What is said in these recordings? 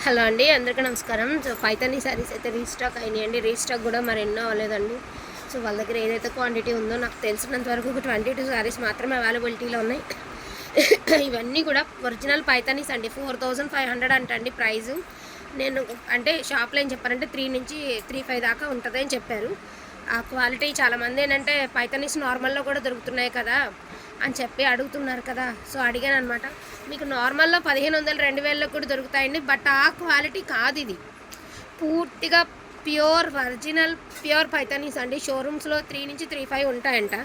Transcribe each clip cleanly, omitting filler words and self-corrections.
Hello అండి, అందరికీ నమస్కారం. సో పైతానీ శారీస్ అయితే రీస్టాక్ అయినాయండి. రీస్టాక్ కూడా మరి ఎన్నో అవ్వలేదండి. సో వాళ్ళ దగ్గర ఏదైతే క్వాంటిటీ ఉందో నాకు తెలిసినంత వరకు ఒక 22 శారీస్ మాత్రమే అవైలబిలిటీలో ఉన్నాయి. ఇవన్నీ కూడా ఒరిజినల్ పైతానీస్ అండి. 4500 అంటండి ప్రైజు. నేను అంటే షాప్లో ఏం చెప్పారంటే 3 నుంచి 3-5 దాకా ఉంటుంది అని చెప్పారు. ఆ క్వాలిటీ చాలామంది ఏంటంటే పైతానీస్ నార్మల్లో కూడా దొరుకుతున్నాయి కదా అని చెప్పి అడుగుతున్నారు కదా. సో అడిగాను అనమాట. మీకు నార్మల్లో 1500 2000 కూడా దొరుకుతాయండి. బట్ ఆ క్వాలిటీ కాదు ఇది. పూర్తిగా ప్యూర్ ఒరిజినల్ ప్యూర్ పైతానీస్ అండి. షోరూమ్స్లో 3 నుంచి 3-5 ఉంటాయంట.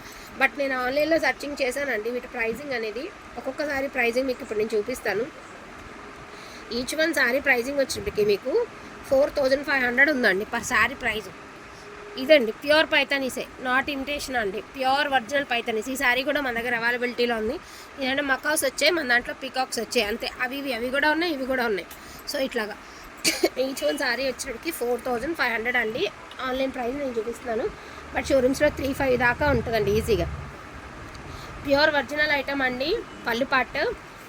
బట్ నేను ఆన్లైన్లో సర్చింగ్ చేశానండి వీటి ప్రైజింగ్ అనేది. ఒక్కొక్కసారి ప్రైజింగ్ మీకు ఇప్పుడు నేను చూపిస్తాను. ఈచ్ వన్ శారీ ప్రైజింగ్ వచ్చినప్పటికీ మీకు 4500 ఉందండి పర్ శారీ ప్రైజ్. ఇదండి ప్యూర్ పైతానీసే, నాట్ ఇమిటేషన్ అండి, ప్యూర్ ఒరిజినల్ పైతానీస్. ఈ శారీ కూడా మన దగ్గర అవైలబిలిటీలో ఉంది. ఏంటంటే మకాస్ వచ్చాయి, మన దాంట్లో పీకాక్స్ వచ్చాయి అంతే. అవి కూడా ఉన్నాయి, ఇవి కూడా ఉన్నాయి. సో ఇట్లాగా ఈచ్ వన్ శారీ వచ్చేటికి 4500 అండి. ఆన్లైన్ ప్రైస్ నేను చూపిస్తున్నాను. బట్ షోరూమ్స్లో 3-5 దాకా ఉంటుందండి ఈజీగా. ప్యూర్ ఒరిజినల్ ఐటమ్ అండి. పళ్ళు పాటు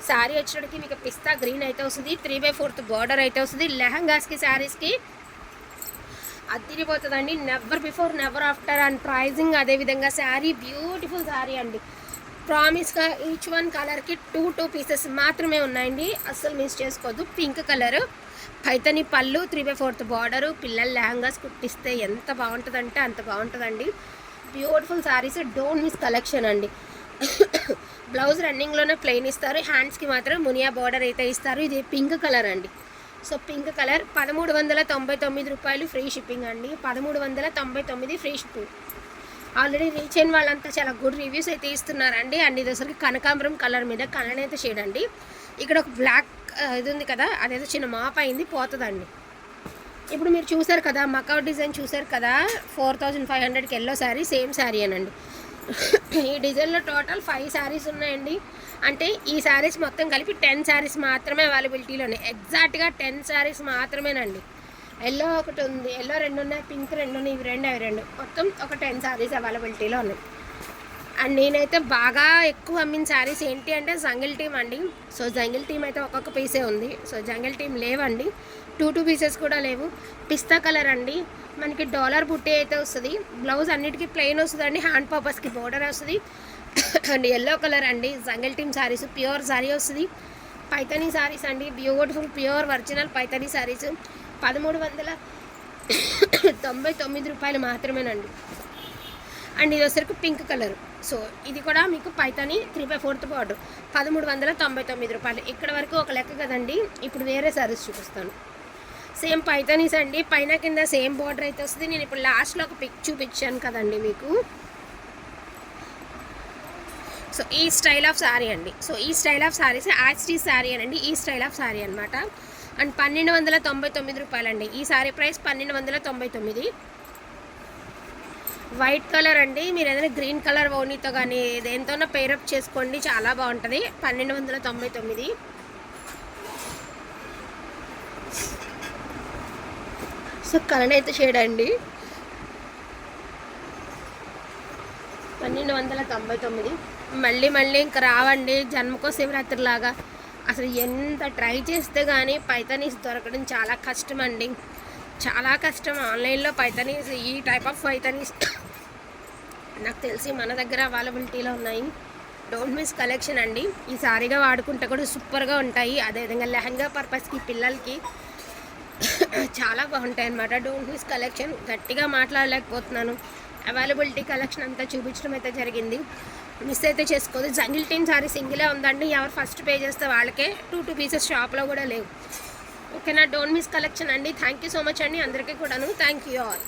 శారీ వచ్చేటికి మీకు పిస్తా గ్రీన్ అయితే వస్తుంది. 3/4 బార్డర్ అయితే వస్తుంది. లెహంగాస్కి శారీస్కి అదిరిపోతుందండి. Never before never after. And pricing అదేవిధంగా శారీ బ్యూటిఫుల్ శారీ అండి. ప్రామిస్గా ఈచ్ వన్ కలర్కి 2 పీసెస్ మాత్రమే ఉన్నాయండి. అస్సలు మిస్ చేసుకోవద్దు. పింక్ కలర్ పైతని పళ్ళు, 3/4 బార్డరు, పిల్లల లెహంగాస్ కుట్టిస్తే ఎంత బాగుంటుందంటే అంత బాగుంటుందండి. Beautiful saris, don't miss collection అండి. బ్లౌజ్ రన్నింగ్లోనే ప్లెయిన్ ఇస్తారు. హ్యాండ్స్కి మాత్రం మునియా బార్డర్ అయితే ఇస్తారు. ఇది పింక్ కలర్ అండి. సో పింక్ కలర్ 1399 రూపాయలు ఫ్రీ షిప్పింగ్ అండి. 1399 ఫ్రీ షిప్పింగ్. ఆల్రెడీ రీచ్ అయిన వాళ్ళంతా చాలా గుడ్ రివ్యూస్ అయితే ఇస్తున్నారండి. అండ్ ఇది అసలు కనకాంబరం కలర్ మీద కలనైతే షేడ్ అండి. ఇక్కడ ఒక బ్లాక్ ఇది ఉంది కదా, అదేదో చిన్న మాప్ అయింది, పోతుందండి. ఇప్పుడు మీరు చూసారు కదా, మకౌట్ డిజైన్ చూసారు కదా, 4500కి ఎల్లో శారీ, సేమ్ శారీ అనండి. ఈ డిజైన్లో టోటల్ 5 శారీస్ ఉన్నాయండి. అంటే ఈ శారీస్ మొత్తం కలిపి 10 శారీస్ మాత్రమే అవైలబిలిటీలో ఉన్నాయి. ఎగ్జాక్ట్గా 10 శారీస్ మాత్రమేనండి. ఎల్లో ఒకటి ఉంది, ఎల్లో 2 ఉన్నాయి, పింక్ 2 ఉన్నాయి, ఇవి 2 అవి 2, మొత్తం ఒక 10 శారీస్ అవైలబిలిటీలో ఉన్నాయి. అండ్ నేనైతే బాగా ఎక్కువ అమ్మిన శారీస్ ఏంటి అంటే జంగిల్ టీమ్ అండి. సో జంగిల్ టీమ్ అయితే ఒక్కొక్క పీసే ఉంది. సో జంగిల్ టీమ్ లేవండి, 2 పీసెస్ కూడా లేవు. పిస్తా కలర్ అండి. మనకి డాలర్ బుట్టీ అయితే వస్తుంది. బ్లౌజ్ అన్నిటికీ ప్లెయిన్ వస్తుందండి. హ్యాండ్ పర్పస్కి బోర్డర్ వస్తుంది. అండ్ ఎల్లో కలర్ అండి. Jungle team saris, pure sari వస్తుంది. పైతానీ శారీస్ అండి, beautiful pure original Paithani saris 1399 రూపాయలు మాత్రమేనండి. అండ్ ఇది వచ్చరికి పింక్ కలర్. సో ఇది కూడా మీకు పైతానీ 3/4 బార్డర్ 1399 రూపాయలు. ఇక్కడ వరకు ఒక లెక్క కదండి. ఇప్పుడు వేరే శారీస్ చూపిస్తాను. సేమ్ పైతానీస్ అండి, పైన కింద సేమ్ బార్డర్ అయితే వస్తుంది. నేను ఇప్పుడు లాస్ట్లో ఒక పిక్ చూపించాను కదండి మీకు. సో ఈ స్టైల్ ఆఫ్ శారీ అండి. సో ఈ స్టైల్ ఆఫ్ శారీస్ యాస్టీ శారీ అనండి. ఈ స్టైల్ ఆఫ్ శారీ అనమాట. అండ్ 1299 రూపాయలండి. ఈ శారీ ప్రైస్ 1299. వైట్ కలర్ అండి. మీరు ఏదైనా గ్రీన్ కలర్ ఓనీతో కానీ దేంతోనో పేరప్ చేసుకోండి, చాలా బాగుంటుంది. 1299. సో కలర్ అయితే షేడ్ అండి. 1299. మళ్ళీ ఇంకా రావండి జన్మకో శివరాత్రి లాగా. అసలు ఎంత ట్రై చేస్తే కానీ పైతానీస్ దొరకడం చాలా కష్టం అండి, చాలా కష్టం. ఆన్లైన్లో పైతానీస్, ఈ టైప్ ఆఫ్ పైతానీస్ నాకు తెలిసి మన దగ్గర అవైలబిలిటీలో ఉన్నాయి. డోంట్ మిస్ కలెక్షన్ అండి. ఈ సారీగా వాడుకుంటే కూడా సూపర్గా ఉంటాయి. అదేవిధంగా లెహంగా పర్పస్కి పిల్లలకి చాలా బాగుంటాయి అన్నమాట. Don't miss collection. గట్టిగా మాట్లాడలేకపోతున్నాను. అవైలబిలిటీ కలెక్షన్ అంతా చూపించడం అయితే జరిగింది. మిస్ అయితే చేసుకోదు. జంగిల్ టీమ్ సారీ సింగిలే ఉందండి. ఎవరు ఫస్ట్ పే చేస్తే వాళ్ళకే 2 పీసెస్ షాప్లో కూడా లేవు. ఓకేనా. డోంట్ మిస్ కలెక్షన్ అండి. థ్యాంక్ యూ సో మచ్ అండి అందరికీ కూడాను. Thank you all.